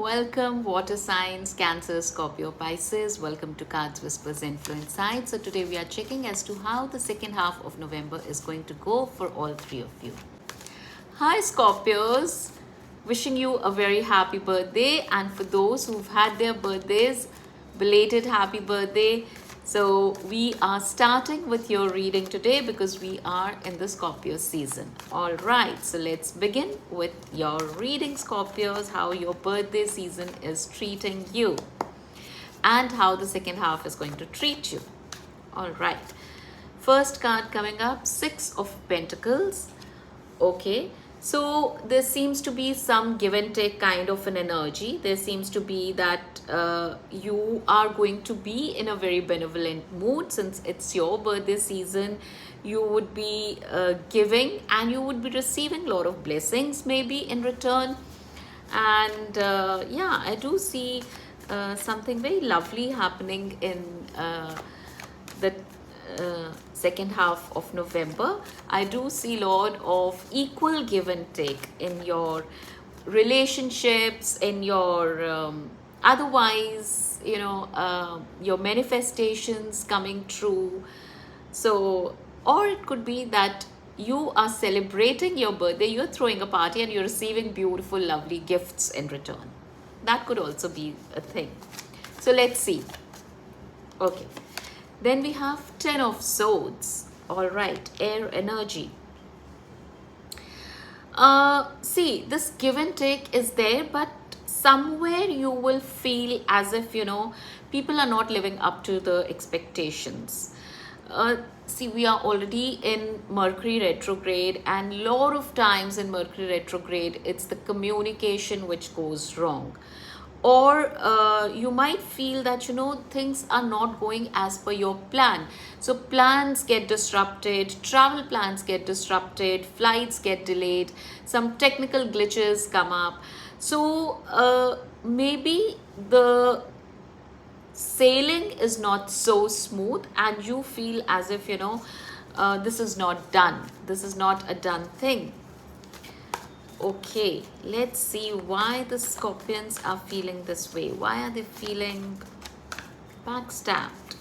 welcome water signs, Cancer, Scorpio, Pisces. Welcome to Cards Whisper-Zenflow Inside. So today we are checking as to how the second half of November is going to go for all three of you. Hi Scorpios, wishing you a very happy birthday, and for those who've had their birthdays, belated happy birthday. So we are starting with your reading today because we are in the Scorpio season. All right, so let's begin with your reading, Scorpios, how your birthday season is treating you and how the second half is going to treat you. All right, first card coming up, Six of Pentacles. Okay, so there seems to be some give and take kind of an energy. There seems to be that you are going to be in a very benevolent mood since it's your birthday season. You would be giving and you would be receiving a lot of blessings maybe in return. And yeah, I do see something very lovely happening in the second half of November. I do see a lot of equal give and take in your relationships, in your otherwise, your manifestations coming true. So, or it could be that you are celebrating your birthday, you're throwing a party and you're receiving beautiful, lovely gifts in return. That could also be a thing. So let's see. Okay. Then we have Ten of Swords. All right, air energy. See, this give and take is there, but somewhere you will feel as if, people are not living up to the expectations. See, we are already in Mercury retrograde, and a lot of times in Mercury retrograde, it's the communication which goes wrong. Or you might feel that, things are not going as per your plan. So plans get disrupted, travel plans get disrupted, flights get delayed, some technical glitches come up. So maybe the sailing is not so smooth and you feel as if, this is not done. This is not a done thing. Okay, let's see why the Scorpions are feeling this way. Why are they feeling backstabbed?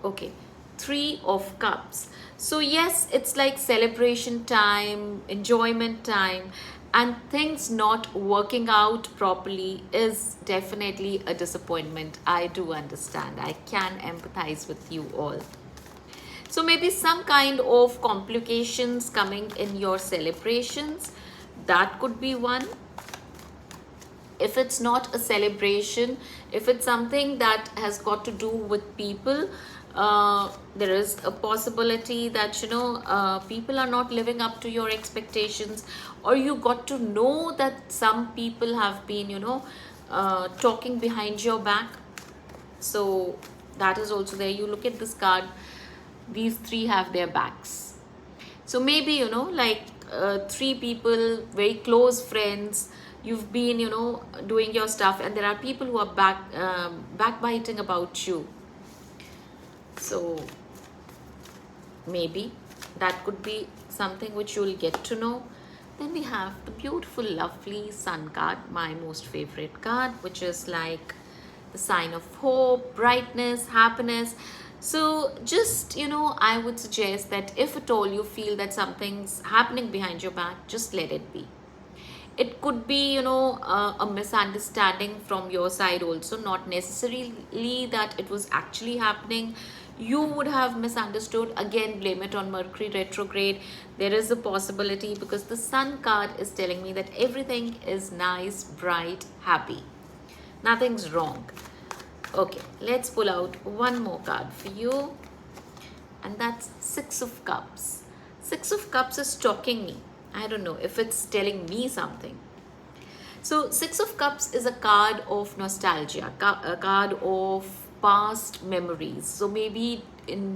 Okay, Three of Cups. So yes, it's like celebration time, enjoyment time, and things not working out properly is definitely a disappointment. I do understand. I can empathize with you all. So maybe some kind of complications coming in your celebrations. That could be one. If it's not a celebration, if it's something that has got to do with people, there is a possibility that, people are not living up to your expectations, or you got to know that some people have been, talking behind your back. So that is also there. You look at this card, these three have their backs. So maybe, three people, very close friends, you've been, doing your stuff, and there are people who are backbiting about you. So maybe that could be something which you'll get to know. Then we have the beautiful, lovely Sun card, my most favorite card, which is like the sign of hope, brightness, happiness. So just, I would suggest that if at all you feel that something's happening behind your back, just let it be. It could be, a misunderstanding from your side also, not necessarily that it was actually happening. You would have misunderstood. Again, blame it on Mercury retrograde. There is a possibility because the Sun card is telling me that everything is nice, bright, happy. Nothing's wrong. Okay, let's pull out one more card for you, and that's Six of Cups. Six of Cups is talking me. I don't know if it's telling me something. So Six of Cups is a card of nostalgia, a card of past memories. So maybe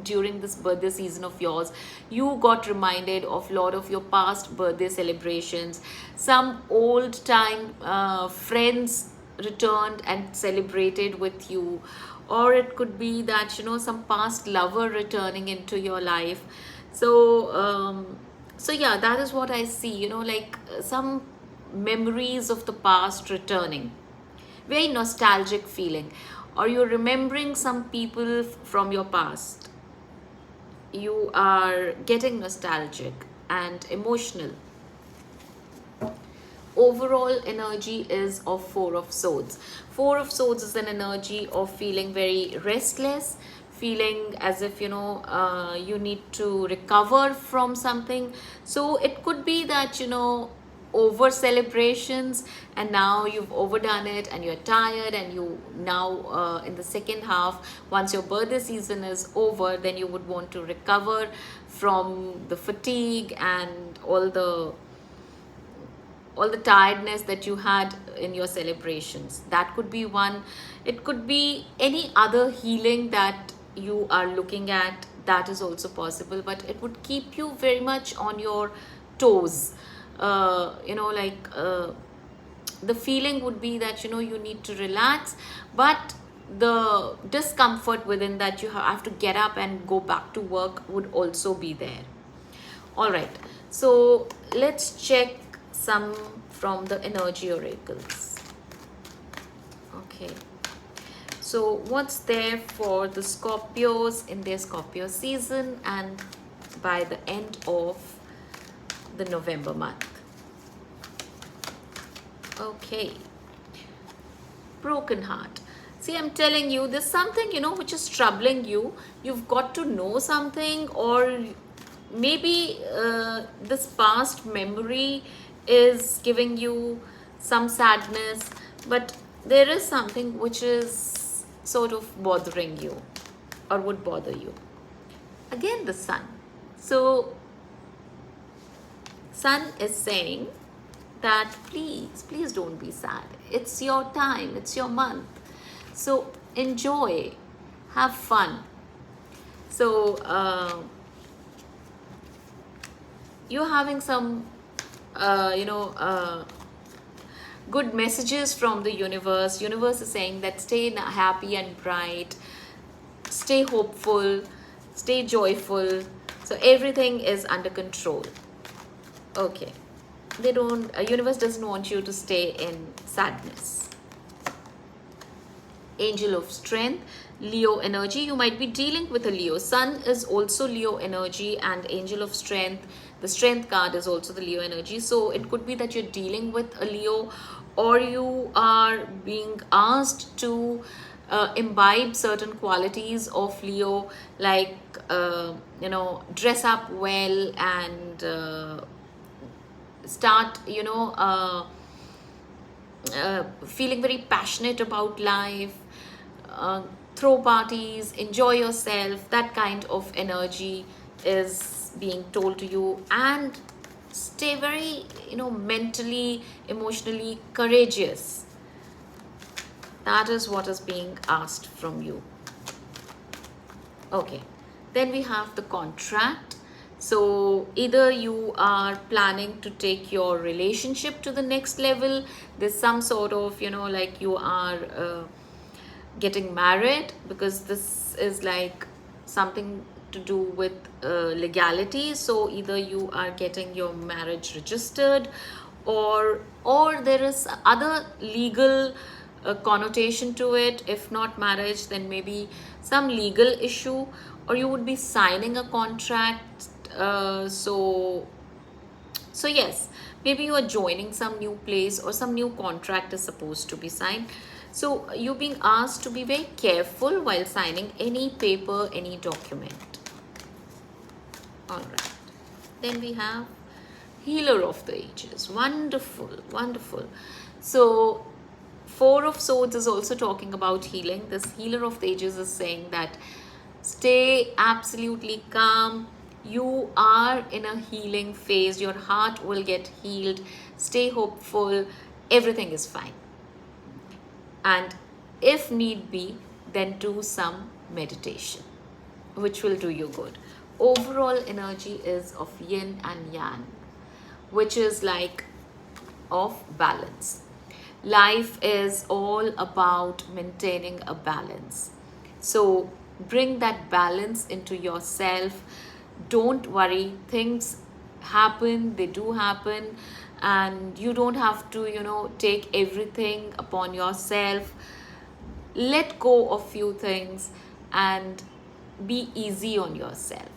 during this birthday season of yours, you got reminded of a lot of your past birthday celebrations. Some old time friends returned and celebrated with you, or it could be that some past lover returning into your life. So yeah, that is what I see, like some memories of the past returning. very nostalgic feeling, or you're remembering some people from your past. You are getting nostalgic and emotional. Overall energy is of Four of Swords. Four of Swords is an energy of feeling very restless, feeling as if you need to recover from something. So it could be that over celebrations, and now you've overdone it and you're tired, and you now in the second half, once your birthday season is over, then you would want to recover from the fatigue and all the tiredness that you had in your celebrations. That could be one. It could be any other healing that you are looking at. That is also possible, but it would keep you very much on your toes. The feeling would be that you need to relax, but the discomfort within that, you have to get up and go back to work, would also be there. All right, so let's check some from the energy oracles. Okay, so what's there for the Scorpios in their Scorpio season and by the end of the November month? Okay, broken heart. See, I'm telling you, there's something which is troubling you. You've got to know something, or maybe this past memory is giving you some sadness, but there is something which is sort of bothering you or would bother you. Again, the Sun. So Sun is saying that please don't be sad. It's your time, it's your month. So enjoy, have fun. So you're having some good messages from the universe. Universe is saying that stay happy and bright, stay hopeful, stay joyful. So everything is under control. Okay, universe doesn't want you to stay in sadness. Angel of Strength, Leo energy. You might be dealing with a Leo. Sun is also Leo energy, and Angel of Strength, the Strength card, is also the Leo energy. So it could be that you're dealing with a Leo, or you are being asked to imbibe certain qualities of Leo, like dress up well and start feeling very passionate about life, throw parties, enjoy yourself. That kind of energy is being told to you. And stay very mentally, emotionally courageous. That is what is being asked from you. Okay, then we have the contract. So either you are planning to take your relationship to the next level. There's some sort of like you are getting married, because this is like something to do with legality. So either you are getting your marriage registered, or there is other legal connotation to it. If not marriage, then maybe some legal issue, or you would be signing a contract. So yes, maybe you are joining some new place, or some new contract is supposed to be signed. So you're being asked to be very careful while signing any paper, any document. All right, then we have Healer of the Ages. Wonderful, wonderful. So Four of Swords is also talking about healing. This Healer of the Ages is saying that stay absolutely calm. You are in a healing phase. Your heart will get healed. Stay hopeful. Everything is fine. And if need be, then do some meditation, which will do you good. Overall energy is of yin and yang, which is like of balance. Life is all about maintaining a balance. So bring that balance into yourself. Don't worry, things happen, they do happen, and you don't have to, take everything upon yourself. Let go of few things and be easy on yourself.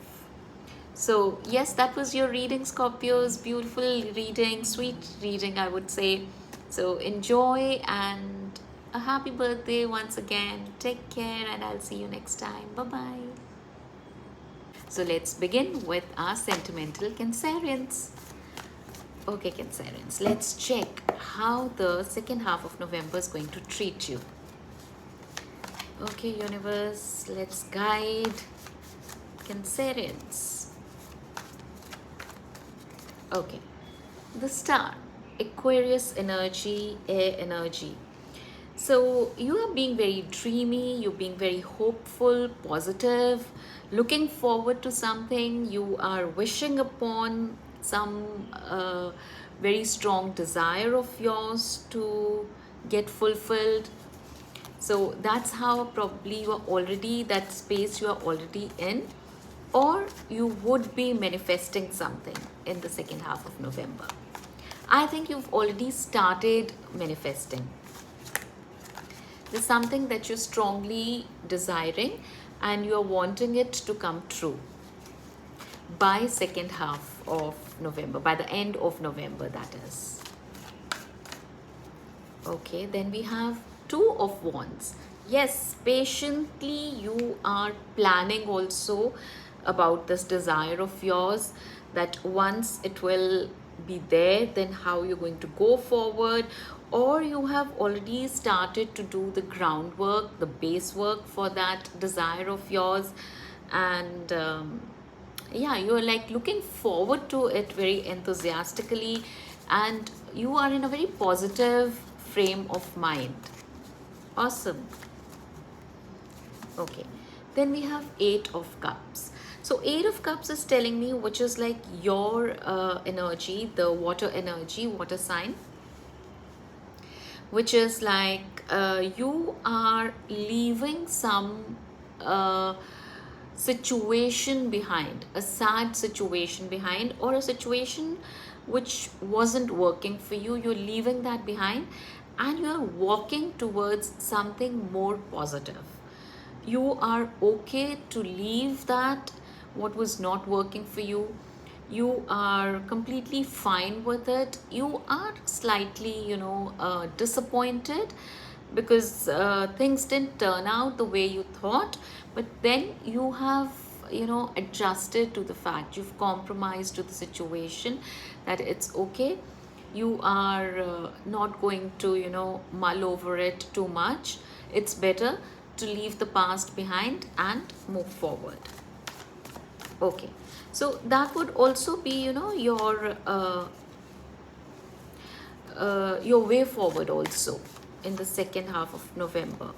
So yes, that was your reading, Scorpios. Beautiful reading, sweet reading, I would say. So enjoy, and a happy birthday once again. Take care, and I'll see you next time. Bye bye. So let's begin with our sentimental Cancerians. Okay, Cancerians, let's check how the second half of November is going to treat you. Okay, universe, let's guide Cancerians. Okay, the star, Aquarius energy, air energy. So you are being very dreamy, you're being very hopeful, positive, looking forward to something. You are wishing upon some very strong desire of yours to get fulfilled. So that's how probably you are already, that space you are already in, or you would be manifesting something in the second half of November. I think you've already started manifesting. There's something that you're strongly desiring and you're wanting it to come true by second half of November, by the end of November, that is. Okay, then we have Two of Wands. Yes, patiently you are planning also about this desire of yours, that once it will be there, then how you're going to go forward, or you have already started to do the groundwork, the base work for that desire of yours, and yeah, you're like looking forward to it very enthusiastically, and you are in a very positive frame of mind. Awesome. Okay, then we have Eight of Cups. So Eight of Cups is telling me, which is like your energy, the water energy, water sign, which is like you are leaving some situation behind, a sad situation behind, or a situation which wasn't working for you. You're leaving that behind and you're walking towards something more positive. You are okay to leave that what was not working for you. You are completely fine with it. You are slightly, disappointed because things didn't turn out the way you thought, but then you have, adjusted to the fact, you've compromised to the situation, that it's okay. You are not going to, mull over it too much. It's better to leave the past behind and move forward. Okay, so that would also be, your way forward also in the second half of November.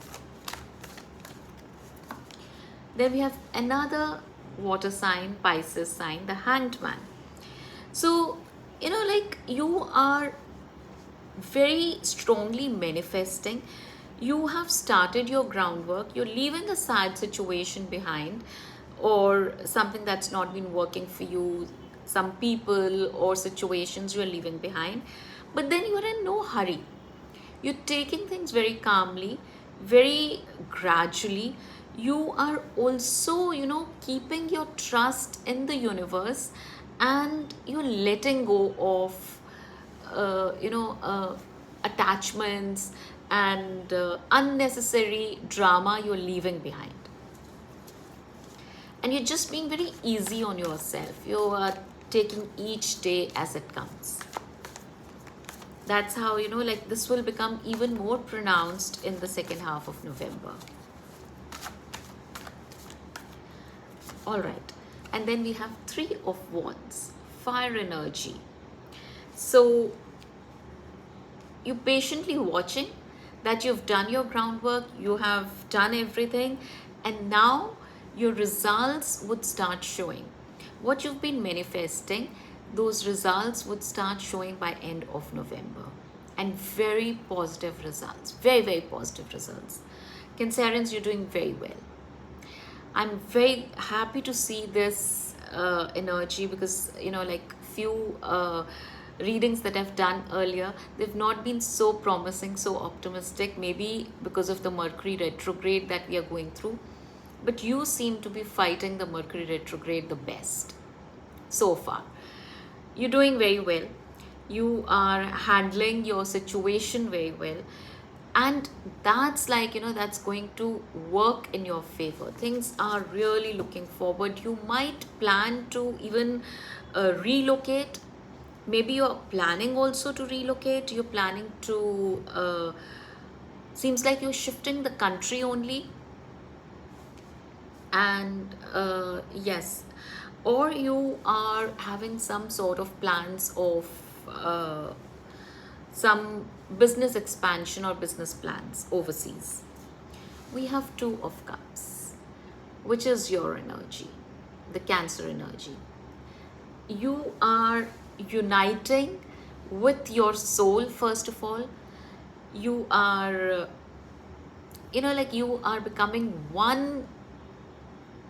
Then we have another water sign, Pisces sign, the Hanged Man. So, like you are very strongly manifesting. You have started your groundwork. You're leaving a sad situation behind, or something that's not been working for you, some people or situations you're leaving behind, but then you're in no hurry. You're taking things very calmly, very gradually. You are also, keeping your trust in the universe, and you're letting go of attachments and unnecessary drama you're leaving behind. And you're just being very easy on yourself. You are taking each day as it comes. That's how, like this will become even more pronounced in the second half of November. All right. And then we have Three of Wands, fire energy. So you're patiently watching that you've done your groundwork, you have done everything, and now your results would start showing. What you've been manifesting, those results would start showing by end of November, and very positive results, very, very positive results. Cancerians, you're doing very well. I'm very happy to see this energy, because like few readings that I've done earlier, they've not been so promising, so optimistic, maybe because of the Mercury retrograde that we are going through. But you seem to be fighting the Mercury retrograde the best so far. You're doing very well. You are handling your situation very well. And that's like, that's going to work in your favor. Things are really looking forward. You might plan to even relocate. Maybe you're planning also to relocate. You're planning to, seems like you're shifting the country only. And yes, or you are having some sort of plans of some business expansion or business plans overseas. We have Two of Cups, which is your energy, the Cancer energy. You are uniting with your soul. First of all, you are like you are becoming one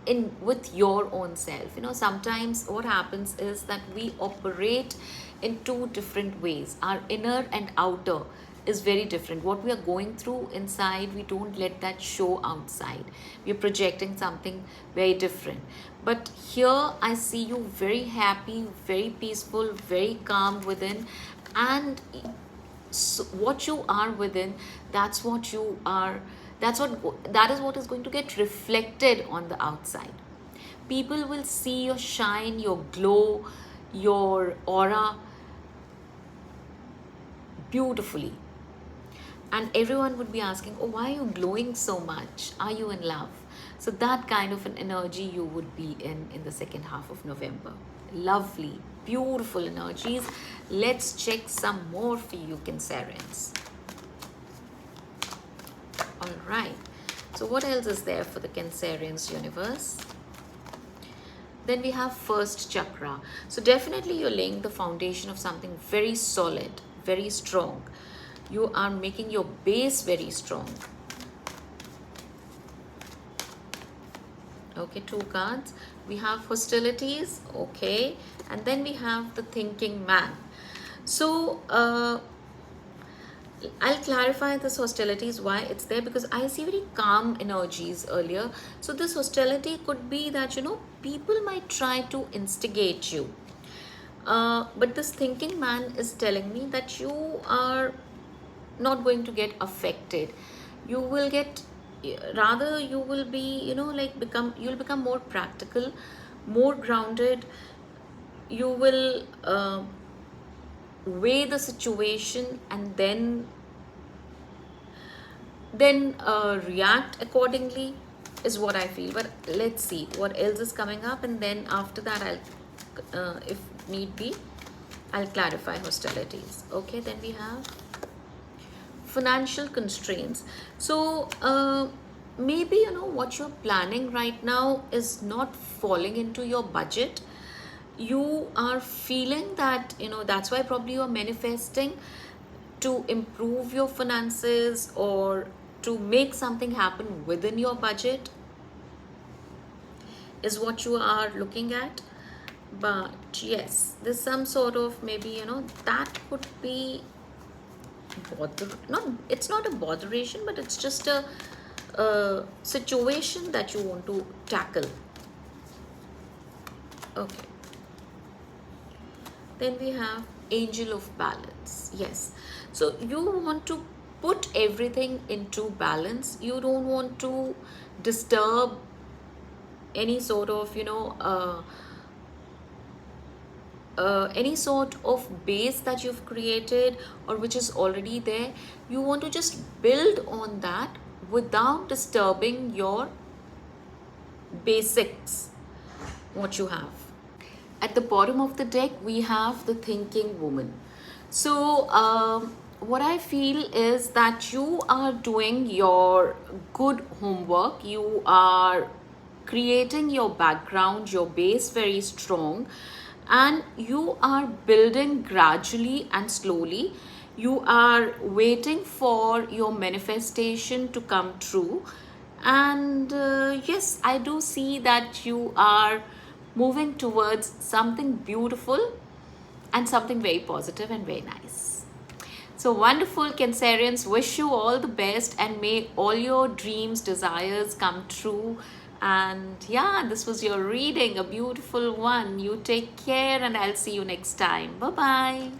in with your own self. Sometimes what happens is that we operate in two different ways. Our inner and outer is very different. What we are going through inside, we don't let that show outside. We are projecting something very different. But here I see you very happy, very peaceful, very calm within. And so what you are within, that's what you are, that is what is going to get reflected on the outside. People will see your shine, your glow, your aura beautifully. And everyone would be asking, oh, why are you glowing so much? Are you in love? So that kind of an energy you would be in the second half of November. Lovely, beautiful energies. Let's check some more for you, Cancerians. All right. So what else is there for the Cancerians universe? Then we have first chakra. So definitely you're laying the foundation of something very solid, very strong. You are making your base very strong. Okay, 2 cards. We have hostilities. Okay. And then we have the thinking man. So I'll clarify this hostilities, why it's there, because I see very calm energies earlier. So this hostility could be that, people might try to instigate you. But this thinking man is telling me that you are not going to get affected. You will get, rather you will be, you'll become more practical, more grounded. You will weigh the situation and then react accordingly, is what I feel. But let's see what else is coming up, and then after that I'll if need be, I'll clarify hostilities. Okay, then we have financial constraints. So maybe what you're planning right now is not falling into your budget. You are feeling that, that's why probably you're manifesting to improve your finances or to make something happen within your budget, is what you are looking at. But yes, there's some sort of, maybe, that could be it's not a botheration, but it's just a situation that you want to tackle. Okay. Then we have angel of balance. Yes. So you want to put everything into balance. You don't want to disturb any sort of, any sort of base that you've created or which is already there. You want to just build on that without disturbing your basics, what you have. At the bottom of the deck, we have the thinking woman. So what I feel is that you are doing your good homework. You are creating your background, your base very strong, and you are building gradually and slowly. You are waiting for your manifestation to come true. And yes, I do see that you are moving towards something beautiful, and something very positive and very nice. So wonderful, Cancerians. Wish you all the best and may all your dreams, desires come true. And yeah, this was your reading, a beautiful one. You take care and I'll see you next time. Bye-bye.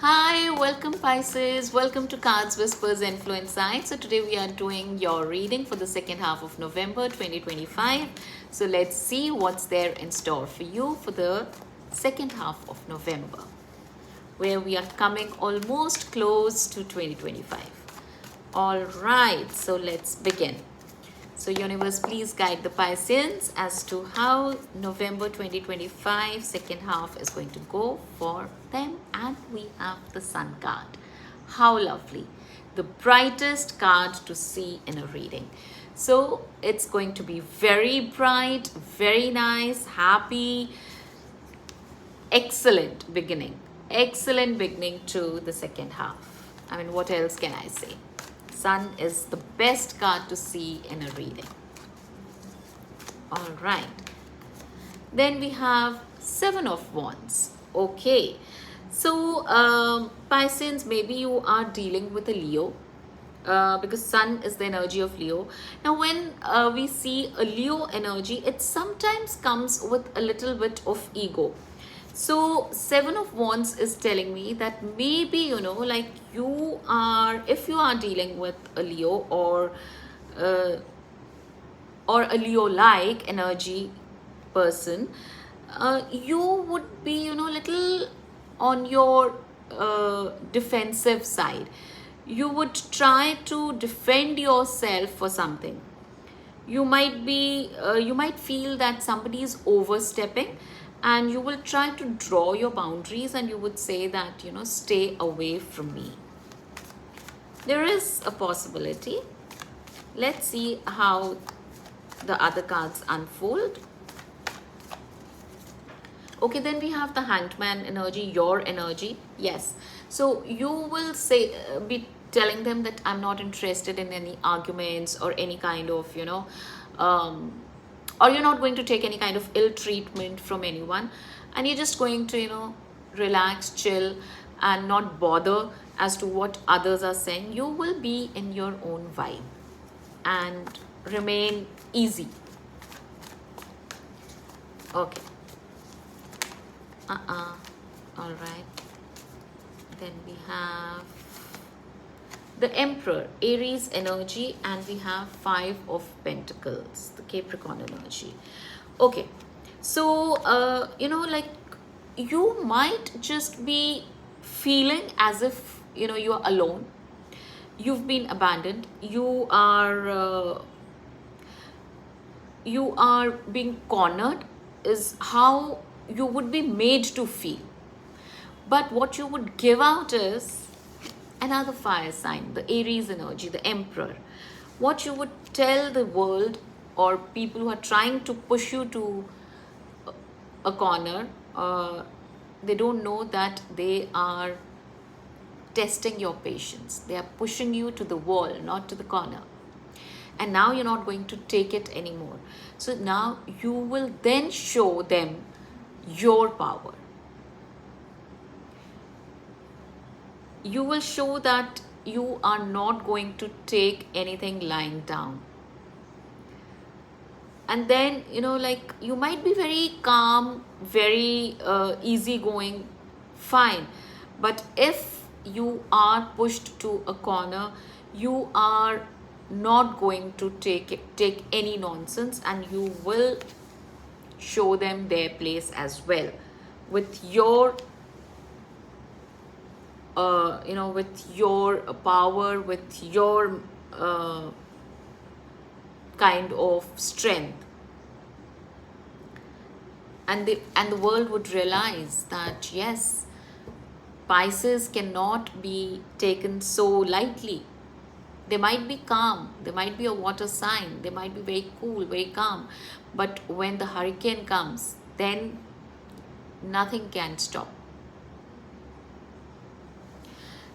Hi, welcome Pisces. Welcome to Cards, Whispers, Zenflow Insights. So today we are doing your reading for the second half of November 2025. So let's see what's there in store for you for the second half of November, where we are coming almost close to 2025. All right, so let's begin. So universe, please guide the Pisceans as to how November 2025 second half is going to go for them. And we have the Sun card. How lovely. The brightest card to see in a reading. So it's going to be very bright, very nice, happy, excellent beginning. Excellent beginning to the second half. I mean, what else can I say? Sun is the best card to see in a reading. All right. Then we have Seven of Wands. Okay. So, Pisceans, maybe you are dealing with a Leo. Because Sun is the energy of Leo. Now, when we see a Leo energy, it sometimes comes with a little bit of ego. So Seven of Wands is telling me that maybe, you know, like you are, if you are dealing with a Leo or a Leo-like energy person, you would be, you know, little on your defensive side. You would try to defend yourself for something. You might be, you might feel that somebody is overstepping, and you will try to draw your boundaries and you would say that, you know, stay away from me. There is a possibility. Let's see how the other cards unfold. Okay, then we have the Hanged Man energy, your energy. Yes. So you will say, be telling them that I'm not interested in any arguments or any kind of, you know, or you're not going to take any kind of ill treatment from anyone, and you're just going to, you know, relax, chill, and not bother as to what others are saying. You will be in your own vibe and remain easy. Okay. All right. Then we have the Emperor, Aries energy, and we have Five of Pentacles, the Capricorn energy. Okay, so you know, like you might just be feeling as if, you know, you are alone, you've been abandoned, you are being cornered, is how you would be made to feel. But what you would give out is another fire sign, the Aries energy, the Emperor. What you would tell the world or people who are trying to push you to a corner, they don't know that they are testing your patience. They are pushing you to the wall, not to the corner. And now you're not going to take it anymore. So now you will then show them your power. You will show that you are not going to take anything lying down. And then, you know, like you might be very calm, very easygoing, fine. But if you are pushed to a corner, you are not going to take any nonsense, and you will show them their place as well with your you know, with your power, with your kind of strength, and the world would realize that yes, Pisces cannot be taken so lightly. They might be calm, they might be a water sign, they might be very cool, very calm, but when the hurricane comes, then nothing can stop.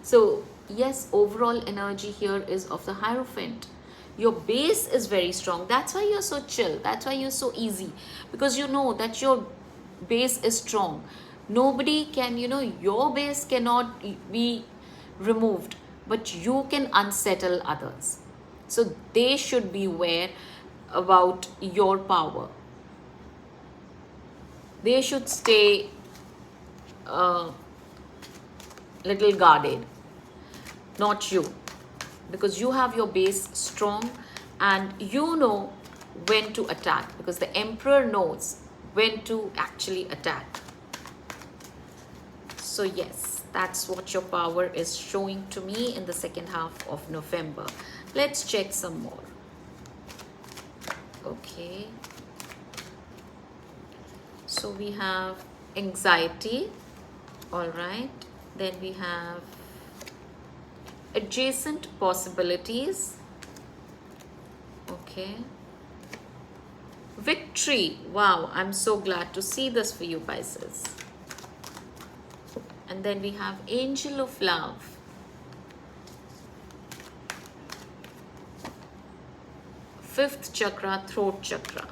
So yes, overall energy here is of the Hierophant. Your base is very strong. That's why you're so chill. That's why you're so easy. Because you know that your base is strong. Nobody can, your base cannot be removed, but you can unsettle others. So they should be aware about your power. They should stay little guarded, not you, because you have your base strong and you know when to attack, because the Emperor knows when to actually attack. So yes, that's what your power is showing to me in the second half of November. Let's check some more. Okay. So we have anxiety. All right. Then we have adjacent possibilities. Okay. Victory. Wow, I'm so glad to see this for you, Pisces. And then we have angel of love. Fifth chakra, throat chakra.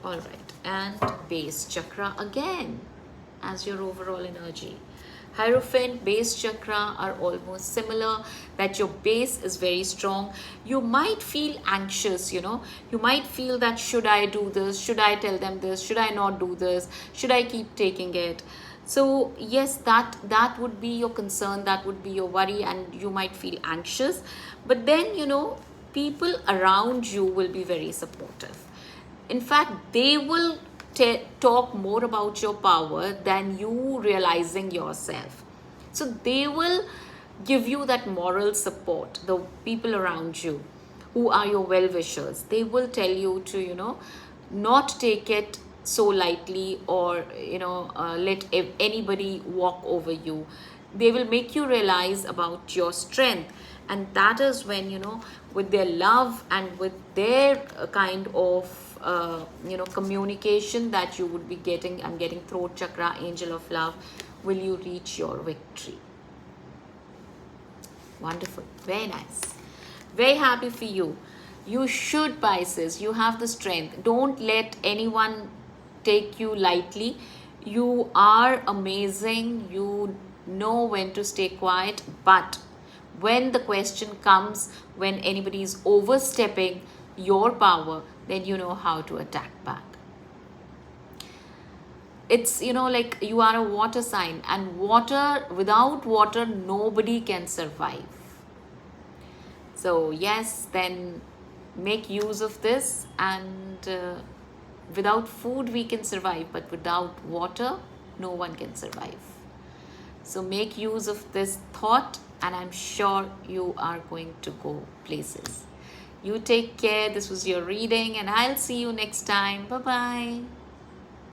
All right. And base chakra again as your overall energy. Hierophant, base chakra are almost similar, that your base is very strong. You might feel anxious, you might feel that should I do this? Should I tell them this? Should I not do this? Should I keep taking it? So yes, that would be your concern, that would be your worry, and you might feel anxious. But then, people around you will be very supportive. In fact, they will talk more about your power than you realizing yourself. So they will give you that moral support. The people around you who are your well-wishers, they will tell you to, not take it so lightly, or, let anybody walk over you. They will make you realize about your strength. And that is when, with their love and with their kind of communication that you would be getting. I'm getting throat chakra, angel of love. Will you reach your victory? Wonderful. Very nice. Very happy for you. You should, Pisces. You have the strength. Don't let anyone take you lightly. You are amazing. You know when to stay quiet. But when the question comes, when anybody is overstepping your power, then you know how to attack back. It's, like you are a water sign, and without water, nobody can survive. So yes, then make use of this. And without food, we can survive, but without water, no one can survive. So make use of this thought, and I'm sure you are going to go places. You take care. This was your reading, and I'll see you next time. Bye-bye.